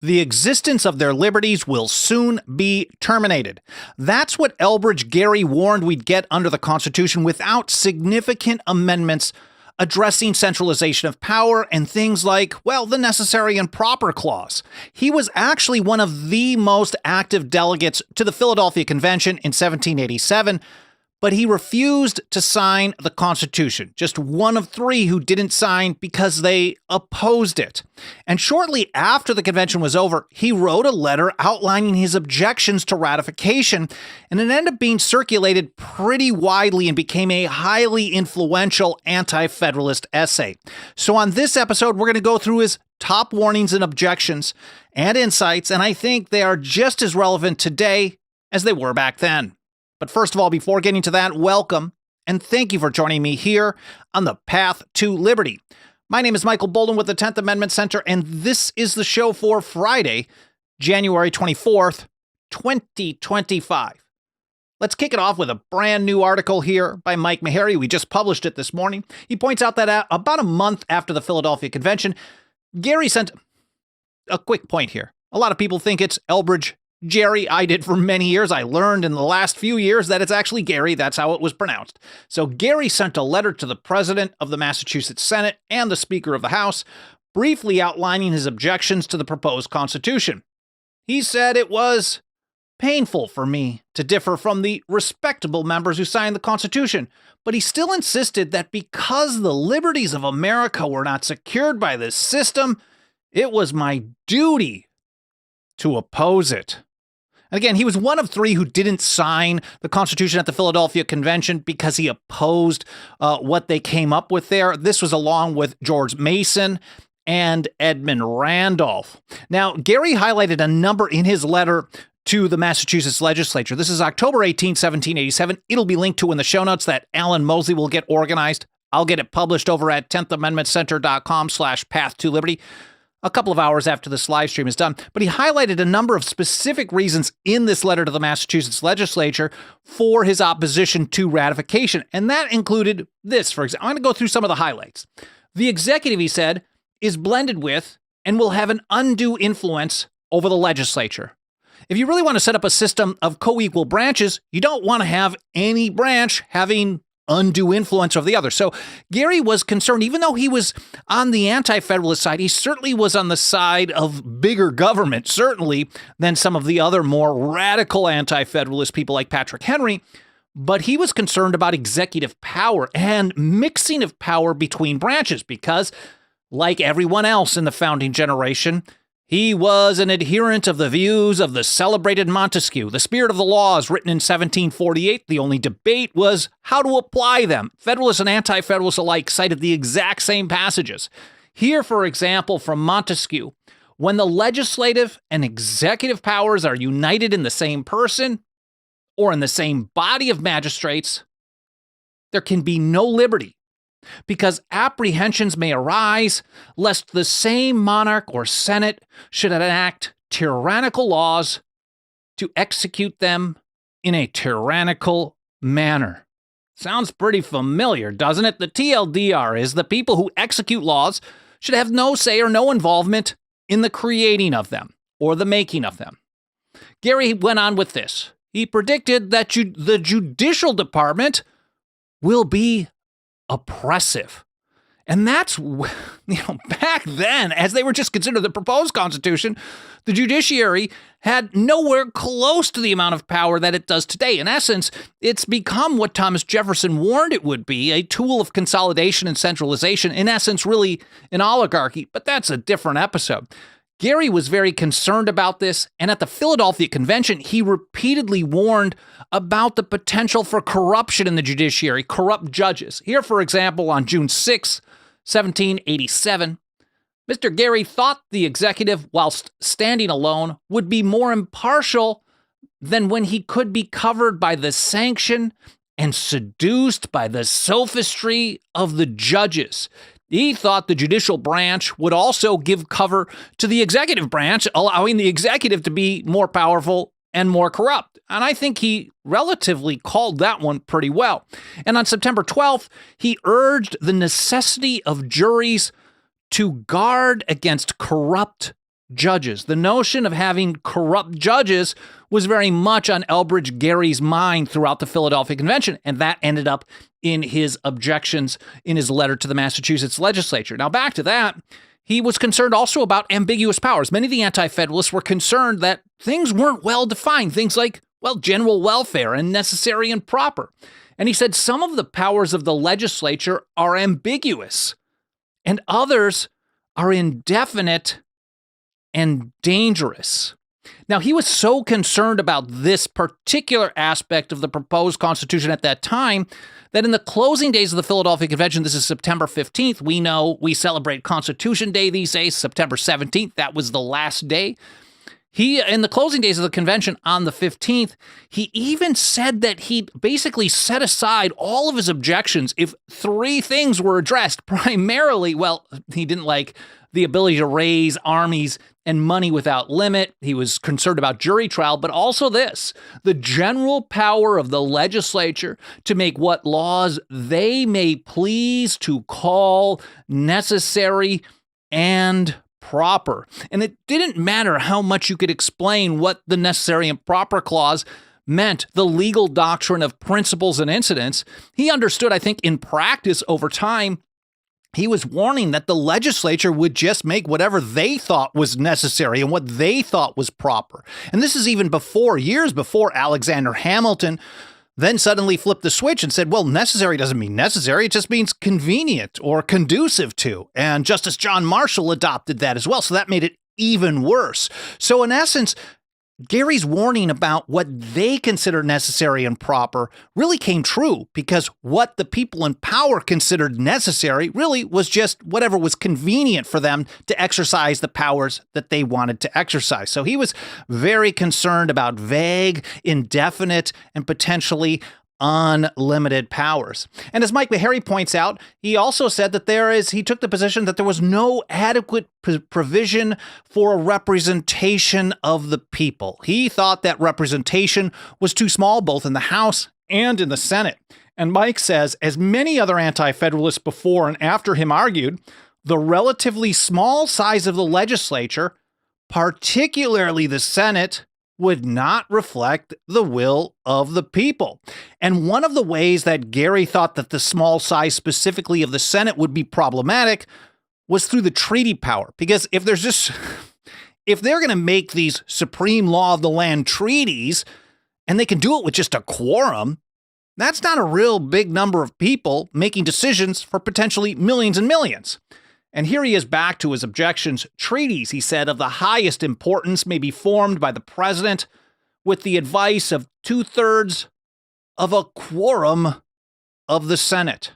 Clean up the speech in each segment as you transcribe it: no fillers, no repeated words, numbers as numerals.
The existence of their liberties will soon be terminated. That's what Elbridge Gerry warned we'd get under the Constitution without significant amendments addressing centralization of power and things like, well, the necessary and proper clause. He was actually one of the most active delegates to the Philadelphia Convention in 1787, but he refused to sign the Constitution, just one of three who didn't sign because they opposed it. And shortly after the convention was over, he wrote a letter outlining his objections to ratification, and it ended up being circulated pretty widely and became a highly influential anti-Federalist essay. So on this episode, we're going to go through his top warnings and objections and insights, and I think they are just as relevant today as they were back then. But first of all, before getting to that, welcome, and thank you for joining me here on the Path to Liberty. My name is Michael Bolden with the 10th Amendment Center, and this is the show for Friday, January 24th, 2025. Let's kick it off with a brand new article here by Mike Meharry. We just published it this morning. He points out that about a month after the Philadelphia Convention, Gerry sent a quick point here. A lot of people think it's Elbridge Gerry. I did for many years. I learned in the last few years that it's actually Gerry. That's how it was pronounced. So Gerry sent a letter to the president of the Massachusetts Senate and the Speaker of the House, briefly outlining his objections to the proposed Constitution. He said it was painful for me to differ from the respectable members who signed the Constitution, but he still insisted that because the liberties of America were not secured by this system, it was my duty to oppose it. Again, he was one of three who didn't sign the Constitution at the Philadelphia Convention because he opposed what they came up with there. This was along with George Mason and Edmund Randolph. Now, Gerry highlighted a number in his letter to the Massachusetts legislature. This is October 18, 1787. It'll be linked to in the show notes that Alan Mosley will get organized. I'll get it published over at 10thamendmentcenter.com/path-to-liberty. A couple of hours after this live stream is done, but he highlighted a number of specific reasons in this letter to the Massachusetts legislature for his opposition to ratification. And that included this, for example. I'm going to go through some of the highlights. The executive, he said, is blended with and will have an undue influence over the legislature. If you really want to set up a system of co-equal branches, you don't want to have any branch having undue influence of the other. So Gerry was concerned, even though he was on the anti-federalist side, he certainly was on the side of bigger government, certainly than some of the other more radical anti-federalist people like Patrick Henry. But he was concerned about executive power and mixing of power between branches because, like everyone else in the founding generation, he was an adherent of the views of the celebrated Montesquieu. The spirit of the laws, written in 1748, the only debate was how to apply them. Federalists and anti-federalists alike cited the exact same passages. Here, for example, from Montesquieu, when the legislative and executive powers are united in the same person or in the same body of magistrates, there can be no liberty, because apprehensions may arise lest the same monarch or senate should enact tyrannical laws to execute them in a tyrannical manner. Sounds pretty familiar, doesn't it? The TLDR is the people who execute laws should have no say or no involvement in the creating of them or the making of them. Gerry went on with this. He predicted that the judicial department will be oppressive. And that's, back then, as they were just considered the proposed Constitution, the judiciary had nowhere close to the amount of power that it does today. In essence, it's become what Thomas Jefferson warned it would be, a tool of consolidation and centralization, in essence, really an oligarchy. But that's a different episode. Gerry was very concerned about this, and at the Philadelphia Convention, he repeatedly warned about the potential for corruption in the judiciary, corrupt judges. Here, for example, on June 6, 1787, Mr. Gerry thought the executive, whilst standing alone, would be more impartial than when he could be covered by the sanction and seduced by the sophistry of the judges. He thought the judicial branch would also give cover to the executive branch, allowing the executive to be more powerful and more corrupt. And I think he relatively called that one pretty well. And on September 12th, he urged the necessity of juries to guard against corrupt judges. The notion of having corrupt judges was very much on Elbridge Gerry's mind throughout the Philadelphia Convention, and that ended up in his objections in his letter to the Massachusetts legislature. Now, back to that, he was concerned also about ambiguous powers. Many of the Anti-Federalists were concerned that things weren't well defined, things like, well, general welfare and necessary and proper. And he said some of the powers of the legislature are ambiguous and others are indefinite and dangerous. Now, he was so concerned about this particular aspect of the proposed Constitution at that time that in the closing days of the Philadelphia Convention, this is September 15th, we know we celebrate Constitution Day these days, September 17th, that was the last day. In the closing days of the convention on the 15th, he even said that he basically set aside all of his objections if three things were addressed. Primarily, well, he didn't like the ability to raise armies and money without limit. He was concerned about jury trial, but also this, the general power of the legislature to make what laws they may please to call necessary and proper. And it didn't matter how much you could explain what the necessary and proper clause meant, the legal doctrine of principles and incidents. He understood, I think, in practice over time, he was warning that the legislature would just make whatever they thought was necessary and what they thought was proper. And this is even years before Alexander Hamilton then suddenly flipped the switch and said, well, necessary doesn't mean necessary. It just means convenient or conducive to. And Justice John Marshall adopted that as well. So that made it even worse. So in essence, Gerry's warning about what they consider necessary and proper really came true, because what the people in power considered necessary really was just whatever was convenient for them to exercise the powers that they wanted to exercise. So he was very concerned about vague, indefinite, and potentially unlimited powers. And as Mike Meharry points out, he also said that he took the position that there was no adequate provision for a representation of the people. He thought that representation was too small, both in the House and in the Senate. And Mike says, as many other Anti-Federalists before and after him argued, the relatively small size of the legislature, particularly the Senate, would not reflect the will of the people. And one of the ways that Gerry thought that the small size specifically of the Senate would be problematic was through the treaty power. Because if they're going to make these supreme law of the land treaties, and they can do it with just a quorum, that's not a real big number of people making decisions for potentially millions and millions. And here he is back to his objections. Treaties, he said, of the highest importance may be formed by the president with the advice of 2/3 of a quorum of the Senate.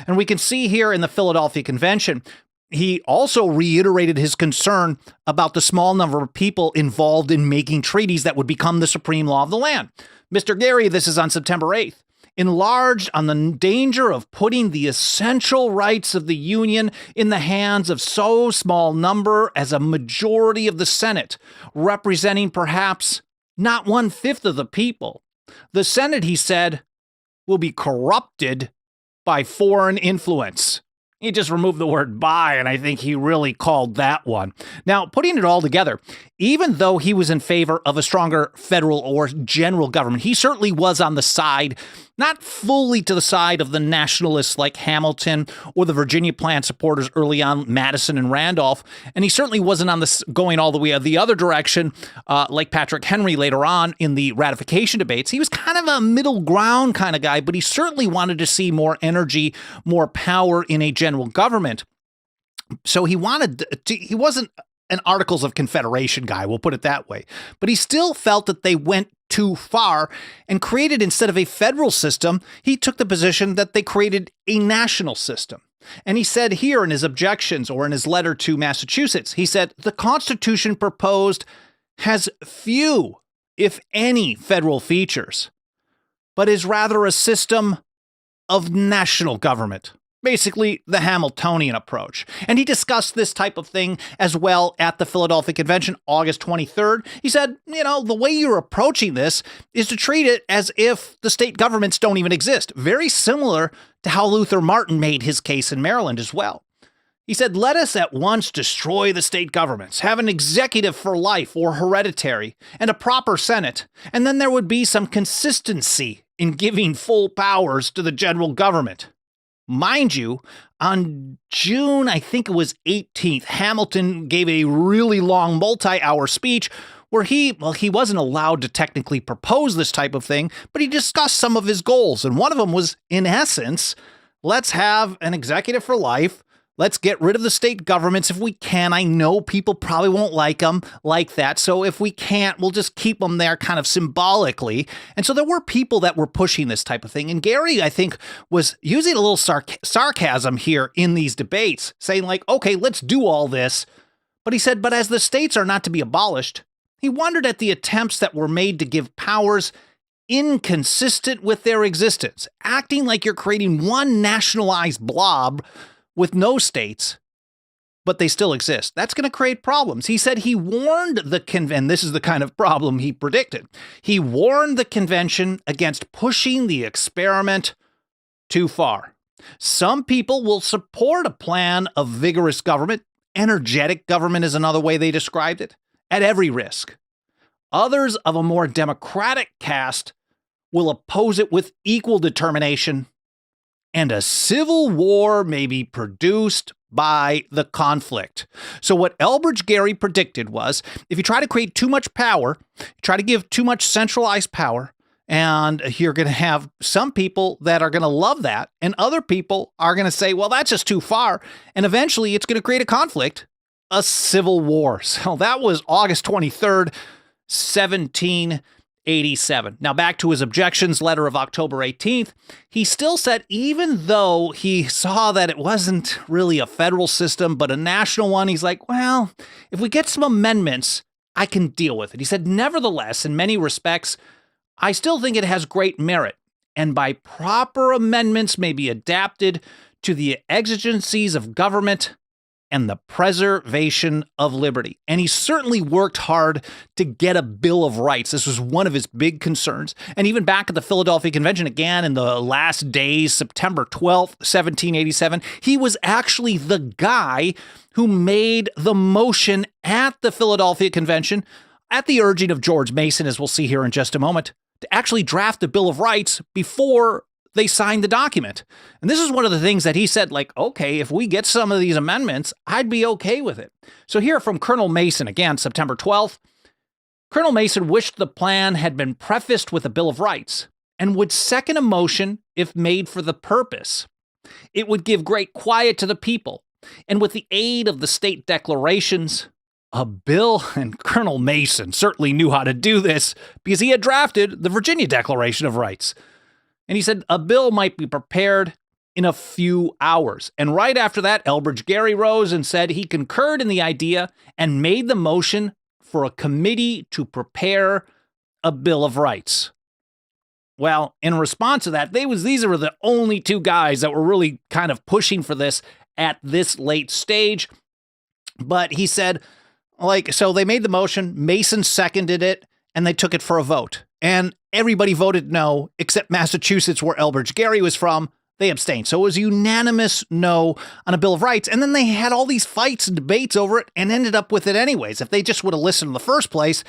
And we can see here in the Philadelphia Convention, he also reiterated his concern about the small number of people involved in making treaties that would become the supreme law of the land. Mr. Gerry, this is on September 8th. Enlarged on the danger of putting the essential rights of the Union in the hands of so small number as a majority of the Senate, representing perhaps not 1/5 of the people. The Senate, he said, will be corrupted by foreign influence. He just removed the word by, and I think he really called that one. Now, putting it all together, even though he was in favor of a stronger federal or general government, he certainly was on the side, not fully to the side of the nationalists like Hamilton or the Virginia Plan supporters early on, Madison and Randolph. And he certainly wasn't on this going all the way the other direction, like Patrick Henry later on in the ratification debates. He was kind of a middle ground kind of guy, but he certainly wanted to see more energy, more power in a general government. So he wasn't an Articles of Confederation guy, we'll put it that way. But he still felt that they went too far and created, instead of a federal system, he took the position that they created a national system. And he said here in his objections, or in his letter to Massachusetts, he said, the Constitution proposed has few, if any, federal features, but is rather a system of national government. Basically, the Hamiltonian approach. And he discussed this type of thing as well at the Philadelphia Convention, August 23rd. He said, the way you're approaching this is to treat it as if the state governments don't even exist. Very similar to how Luther Martin made his case in Maryland as well. He said, let us at once destroy the state governments, have an executive for life or hereditary, and a proper Senate, and then there would be some consistency in giving full powers to the general government. Mind you, on June, I think it was 18th, Hamilton gave a really long multi-hour speech where he wasn't allowed to technically propose this type of thing, but he discussed some of his goals. And one of them was, in essence, let's have an executive for life. Let's get rid of the state governments if we can. I know people probably won't like them like that. So if we can't, we'll just keep them there kind of symbolically. And so there were people that were pushing this type of thing. And Gerry, I think, was using a little sarcasm here in these debates, saying like, okay, let's do all this. But he said, but as the states are not to be abolished, he wondered at the attempts that were made to give powers inconsistent with their existence, acting like you're creating one nationalized blob with no states, but they still exist. That's going to create problems. He said he warned the convention, this is the kind of problem he predicted. He warned the convention against pushing the experiment too far. Some people will support a plan of vigorous government. Energetic government is another way they described it, at every risk. Others of a more democratic cast will oppose it with equal determination, and a civil war may be produced by the conflict. So what Elbridge Gerry predicted was, if you try to create too much power, you try to give too much centralized power, and you're going to have some people that are going to love that, and other people are going to say, well, that's just too far, and eventually it's going to create a conflict, a civil war. So that was August 23rd, 1787. Now back to his objections letter of October 18th, he still said even though he saw that it wasn't really a federal system, but a national one, he's like, well, if we get some amendments, I can deal with it. He said, nevertheless, in many respects, I still think it has great merit, and by proper amendments may be adapted to the exigencies of government and the preservation of liberty. And he certainly worked hard to get a Bill of Rights. This was one of his big concerns. And even back at the Philadelphia Convention, again, in the last days, September 12th, 1787, he was actually the guy who made the motion at the Philadelphia Convention, at the urging of George Mason, as we'll see here in just a moment, to actually draft the Bill of Rights before they signed the document. And this is one of the things that he said, like, okay, if we get some of these amendments, I'd be okay with it. So here from Colonel Mason, again, September 12th, Colonel Mason wished the plan had been prefaced with a Bill of Rights and would second a motion if made for the purpose. It would give great quiet to the people, and with the aid of the state declarations, a bill, and Colonel Mason certainly knew how to do this because he had drafted the Virginia Declaration of Rights. And he said a bill might be prepared in a few hours. And right after that, Elbridge Gerry rose and said he concurred in the idea and made the motion for a committee to prepare a Bill of Rights. Well, in response to that, these were the only two guys that were really kind of pushing for this at this late stage. But he said, so they made the motion, Mason seconded it, and they took it for a vote. And everybody voted no, except Massachusetts, where Elbridge Gerry was from. They abstained. So it was unanimous no on a Bill of Rights. And then they had all these fights and debates over it and ended up with it anyways. If they just would have listened in the first place,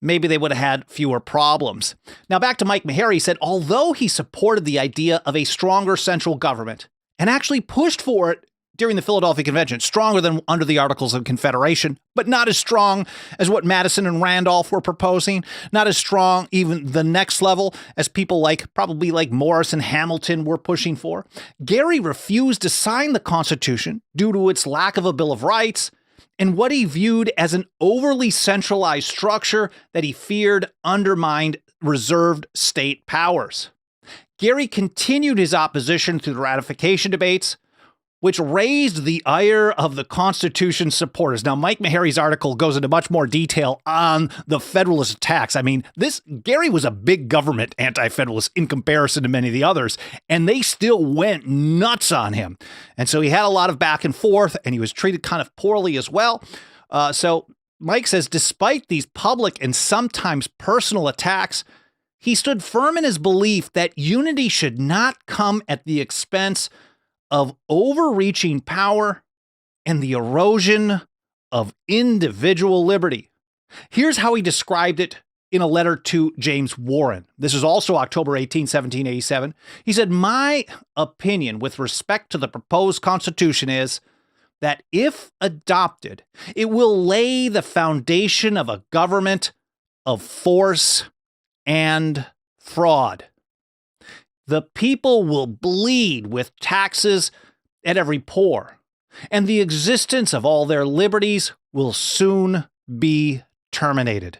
maybe they would have had fewer problems. Now back to Mike Maharrey, he said, although he supported the idea of a stronger central government and actually pushed for it during the Philadelphia Convention, stronger than under the Articles of Confederation, but not as strong as what Madison and Randolph were proposing, not as strong even the next level as people probably like Morris and Hamilton were pushing for. Gerry refused to sign the Constitution due to its lack of a Bill of Rights and what he viewed as an overly centralized structure that he feared undermined reserved state powers. Gerry continued his opposition through the ratification debates, which raised the ire of the Constitution supporters. Now, Mike Maharrey's article goes into much more detail on the Federalist attacks. I mean, Gerry was a big government anti-Federalist in comparison to many of the others, and they still went nuts on him. And so he had a lot of back and forth, and he was treated kind of poorly as well. So Mike says, despite these public and sometimes personal attacks, he stood firm in his belief that unity should not come at the expense of overreaching power and the erosion of individual liberty. Here's how he described it in a letter to James Warren. This is also October 18, 1787. He said, "My opinion with respect to the proposed Constitution is that if adopted, it will lay the foundation of a government of force and fraud. The people will bleed with taxes at every pore, and the existence of all their liberties will soon be terminated."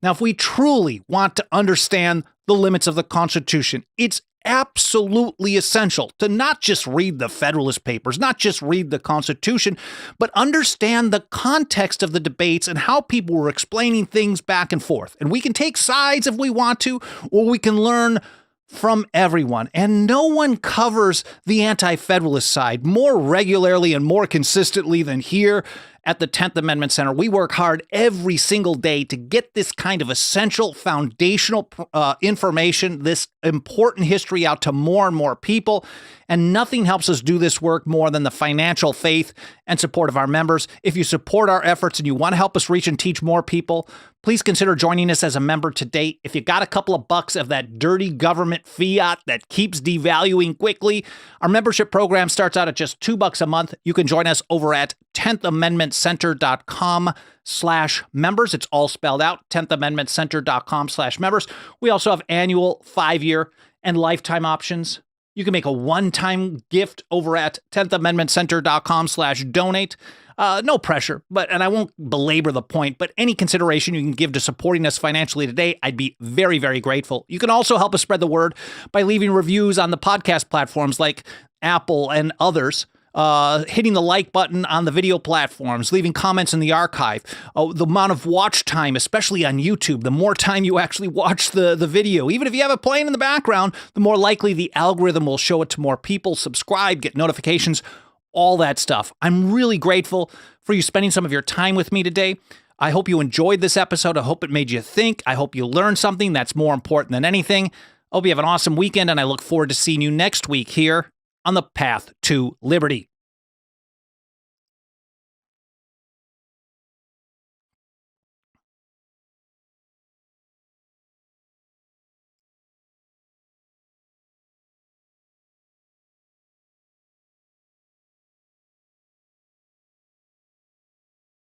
Now, if we truly want to understand the limits of the Constitution, it's absolutely essential to not just read the Federalist Papers, not just read the Constitution, but understand the context of the debates and how people were explaining things back and forth. And we can take sides if we want to, or we can learn from everyone. And no one covers the Anti-Federalist side more regularly and more consistently than here at the 10th Amendment Center. We work hard every single day to get this kind of essential foundational information, this important history out to more and more people. And nothing helps us do this work more than the financial faith and support of our members. If you support our efforts and you want to help us reach and teach more people, please consider joining us as a member today. If you got a couple of bucks of that dirty government fiat that keeps devaluing quickly, our membership program starts out at just $2 a month. You can join us over at 10thamendmentcenter.com/members. It's all spelled out, 10thamendmentcenter.com/members. We also have annual, 5-year, and lifetime options. You can make a one-time gift over at 10thamendmentcenter.com/donate. No pressure, and I won't belabor the point, but any consideration you can give to supporting us financially today, I'd be very, very grateful. You can also help us spread the word by leaving reviews on the podcast platforms like Apple and others, hitting the like button on the video platforms, leaving comments in the archive. The amount of watch time, especially on YouTube, the more time you actually watch the video, even if you have it playing in the background, the more likely the algorithm will show it to more people. Subscribe, get notifications, all that stuff. I'm really grateful for you spending some of your time with me today. I hope you enjoyed this episode. I hope it made you think. I hope you learned something that's more important than anything. I hope you have an awesome weekend, and I look forward to seeing you next week here on the path to liberty.